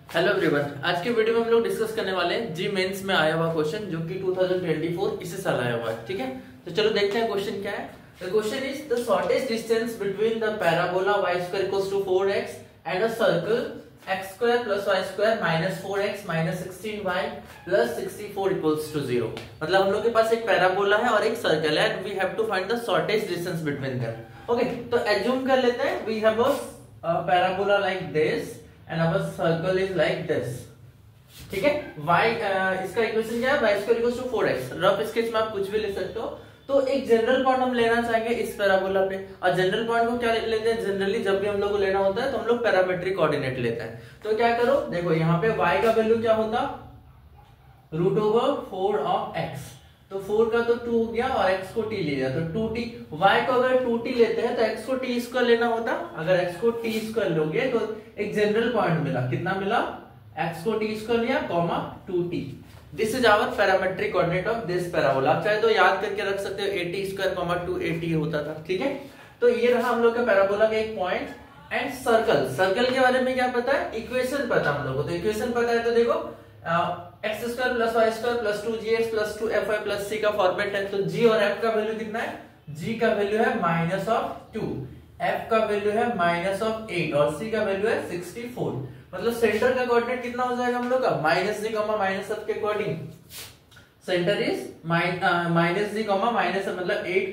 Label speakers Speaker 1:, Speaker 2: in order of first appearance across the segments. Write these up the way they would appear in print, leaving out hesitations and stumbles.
Speaker 1: Hello everyone, आज के video में हम लोग डिस्कस करने वाले हैं जी मेंस में आया हुआ क्वेश्चन जो कि 2024 इसी साल आया हुआ है। ठीक है, तो चलो देखते हैं क्वेश्चन क्या है। The question is the shortest distance between the parabola y² equals to 4x and a circle x² + y² - 4x - 16y + 64 equals to 0। मतलब हम लोग के पास एक पैराबोला है और एक सर्कल है and we have to find the shortest distance between them. Okay, तो एज्यूम कर लेते हैं we have a parabola like this and our circle is like this। ठीक है, इसका इक्वेशन क्या है? y² = 4x। रफ स्केच में आप कुछ भी ले सकते हो। तो एक जनरल पॉइंट हम लेना चाहेंगे इस पैराबोला पे, और जनरल पॉइंट को क्या लेते हैं? जनरली जब भी हम लोग को लेना होता है तो हम लोग पैरामेट्रिक कोऑर्डिनेट लेते हैं। तो क्या करो, देखो यहाँ पे y का वैल्यू क्या होता? √4 ऑफ x। तो 4 का तो 2 हो गया और x को t ले लिया तो 2t। y को अगर 2t लेते हैं तो x को t² लेना होता। अगर x को t² लोगे तो एक जनरल पॉइंट मिला, कितना मिला? x को t² लिया, 2t। This is our parametric coordinate of this parabola. आप चाहे तो याद करके रख सकते हो, 80² 280 होता था। ठीक है, तो ये रहा हम लोग का पैराबोला का एक पॉइंट। एंड सर्कल के बारे में क्या पता है? इक्वेशन पता हम लोग को। तो इक्वेशन पता है तो देखो, x² + y² + 2gx + 2fy + c का फॉर्मेट है। तो g और f का वैल्यू कितना है? g का वैल्यू है -2, f का वैल्यू है -8 और c का वैल्यू है 64। मतलब सेंटर का कोऑर्डिनेट कितना हो जाएगा हम लोग का? -g, -f के according centre is -g, -f, मतलब 8,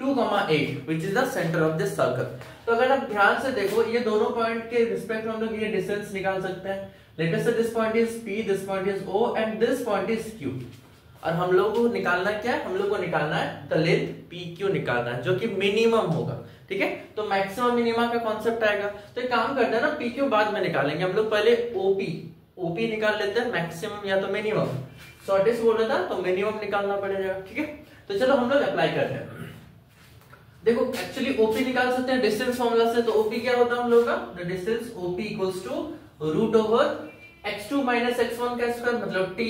Speaker 1: 2, 8 which is the centre of this circle. तो अगर आप ध्यान से देखो, ये दोनों पॉइंट के रिस्पेक्ट में हम लोग ये डिस्टेंस निकाल सकते हैं। Let us say this point is P, this point is O and this point is Q। और हम लोग को निकालना क्या है? हम लोग को निकालना है द लेंथ PQ निकालना है, जो कि मिनिमम होगा। ठीक है, तो मैक्सिमम मिनिमा का कॉन्सेप्ट आएगा। तो एक काम करते हैं ना, PQ बाद में निकालेंगे हम लोग, पहले OP निकाल लेते हैं, मैक्सिमम या तो मिनिमम। शॉर्टेस्ट बोल रहा था तो मिनिमम निकालना पड़ेगा। ठीक है, तो चलो हम लोग अप्लाई करते हैं। देखो एक्चुअली OP निकाल सकते हैं डिस्टेंस फॉर्मूला से। तो OP क्या होता है हम लोग का? The distance OP equals to √x2 - x1 का स्क्वायर, मतलब t²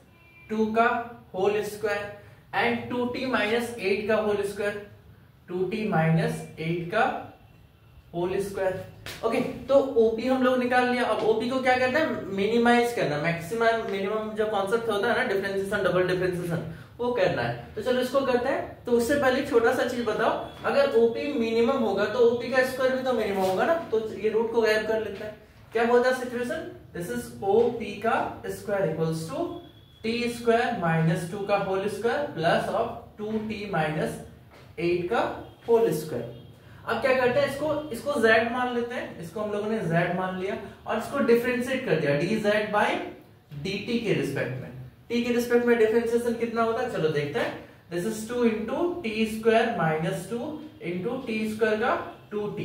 Speaker 1: - 2 का होल स्क्वायर एंड 2t - 8 का होल स्क्वायर, 2t - 8 का होल स्क्वायर। ओके, तो OP हम लोग निकाल लिया। अब OP को क्या करना है? मिनिमाइज करना। मैक्सिमम मिनिमम जो कॉन्सेप्ट होता है ना, डिफरेंशिएशन, डबल डिफरेंशिएशन, वो करना है। तो चलो इसको करते हैं। तो उससे पहले छोटा सा चीज बताओ, अगर OP मिनिमम होगा तो OP का स्क्वायर भी तो मिनिमम होगा ना। तो ये रूट को गायब कर लेते हैं। क्या होता है सिचुएशन? दिस इज OP का स्क्वायर इक्वल्स टू t² - 2 का whole square plus of 2t - 8 का होल स्क्वायर। अब क्या करते हैं? इसको z मान लेते हैं। इसको हम लोगों ने z मान लिया और इसको डिफरेंशिएट कर दिया dz/dt के रिस्पेक्ट में। t के रिस्पेक्ट में डिफरेंशिएशन कितना होता है? चलो देखते हैं। दिस इज 2 × t² - 2 × t² का 2t।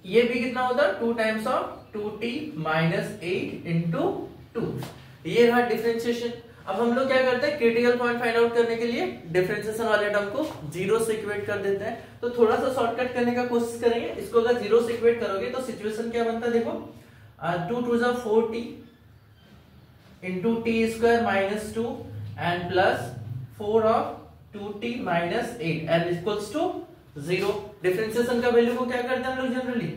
Speaker 1: ये भी कितना होता है? 2 टाइम्स ऑफ 2t - 8 × 2। ये रहा डिफरेंशिएशन। अब हम लोग क्या करते हैं? क्रिटिकल पॉइंट फाइंड आउट करने के लिए डिफरेंशिएशन वाले टर्म को 0 से इक्वेट कर देते हैं। तो थोड़ा सा शॉर्टकट करने का कोशिश करेंगे। इसको अगर 0 से इक्वेट करोगे तो सिचुएशन क्या बनता है? देखो, 2 × 2 = 4t × t² - 2 and plus 4 of 2t - 8 and equals to 0। Differentiation का वैल्यू को क्या करते हैं हम लोग? जनरली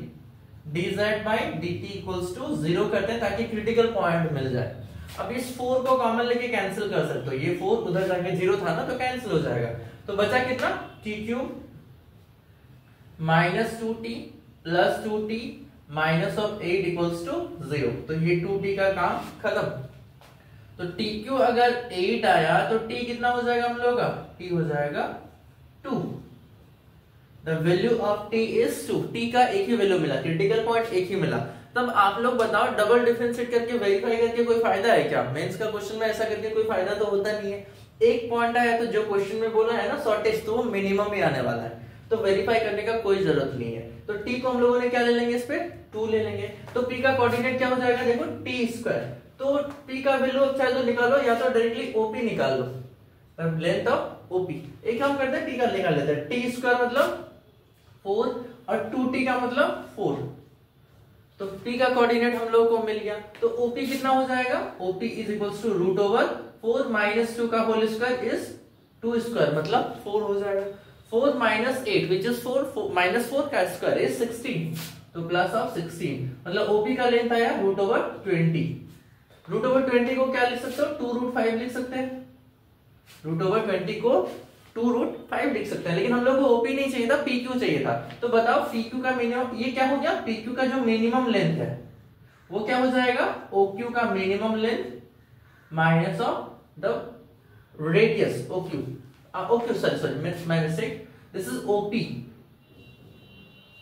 Speaker 1: dz/dt इक्वल्स टू 0 करते हैं ताकि क्रिटिकल पॉइंट मिल जाए। अब इस 4 को कॉमन लेके कैंसिल कर सकते हो। ये 4 उधर जाके 0 था ना, तो कैंसिल हो जाएगा। तो बचा कितना? t³ - 2t + 2t - 8 equals to 0। तो ये 2t का काम खत्म। तो tq अगर 8 आया तो t कितना हो जाएगा हम लोग का? t हो जाएगा 2। The value of t is 2। t का एक ही वैल्यू मिला, क्रिटिकल पॉइंट एक ही मिला। तब आप लोग बताओ, डबल डिफरेंशिएट करके वेरीफाई करके कोई फायदा है क्या? मेंस का क्वेश्चन में ऐसा करके कोई फायदा तो होता नहीं है। एक पॉइंट आया तो जो क्वेश्चन में बोला है ना शॉर्टेस्ट, तो वो मिनिमम ही आने वाला है। तो वेरीफाई करने का कोई जरूरत नहीं है। तो t को हम लोगों ने क्या ले लेंगे? इस पे 2 ले लेंगे। तो p का कोऑर्डिनेट क्या हो जाएगा? देखो t²। तो p का वैल्यू चाहे तो निकालो या तो डायरेक्टली OP निकाल लो, लेंथ ऑफ OP। एक काम करते हैं, t का निकाल लेते हैं। t² मतलब 4 और 2t का मतलब 4। तो p का कोऑर्डिनेट हम लोग को मिल गया। तो OP कितना हो जाएगा? OP इज इक्वल्स टू √4 - 2 का होल स्क्वायर इज 2², मतलब 4 हो जाएगा। 4 - 8 विच इज 4 - 4 का स्क्वायर इज 16। तो प्लस ऑफ 16, मतलब ओपी का लेंथ आया √20। √20 को क्या लिख सकते हो, 2√5 लिख सकते हैं। √20 को 2√5 लिख सकते हैं, लेकिन हम लोग को ओपी नहीं चाहिए था, पीक्यू चाहिए था। तो बताओ पीक्यू का मिनिमम, ये क्या हो गया, पीक्यू का जो मिनिमम लेंथ है वो क्या हो जाएगा, ओक्यू का minimum length minus of the radius OQ. OQ sorry my mistake, this is OP.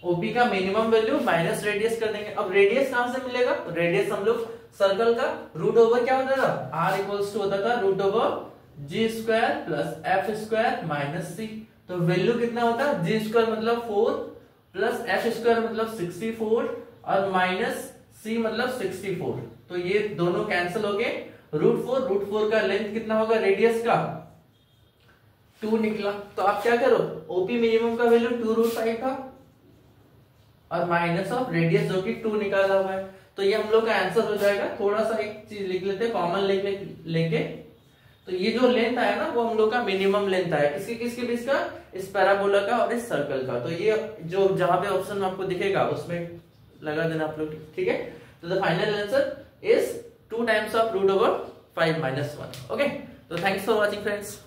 Speaker 1: OP का मिनिमम वैल्यू माइनस रेडियस कर देंगे। अब रेडियस कहां से मिलेगा, रेडियस हम लोग सर्कल का रूट ओवर क्या होता था, r इक्वल्स टू होता था √g² plus f² minus c। तो वैल्यू कितना होता है, g² मतलब 4 प्लस f² मतलब 64 और माइनस c मतलब 64। तो ये दोनों कैंसिल हो गए, √4 का लेंथ कितना होगा रेडियस का, 2 निकला। तो आप क्या करो, ओपी मिनिमम का वैल्यू 2√5 था और माइनस ऑफ रेडियस जो कि 2 निकाला हुआ है। तो ये हम लोग का आंसर हो जाएगा। थोड़ा सा एक चीज लिख लेते हैं, कॉमन लेके तो ये जो लेंथ आया ना वो हम लोग का मिनिमम लेंथ आया, किसके बीच का, इस पैराबोला का और इस सर्कल का। तो ये जो जहां पे ऑप्शन आपको दिखेगा उसमें लगा देना आप लोग, ठीक है। तो the final answer is 2 times of √5 - 1। Okay, तो थैंक्स फॉर वॉचिंग फ्रेंड्स।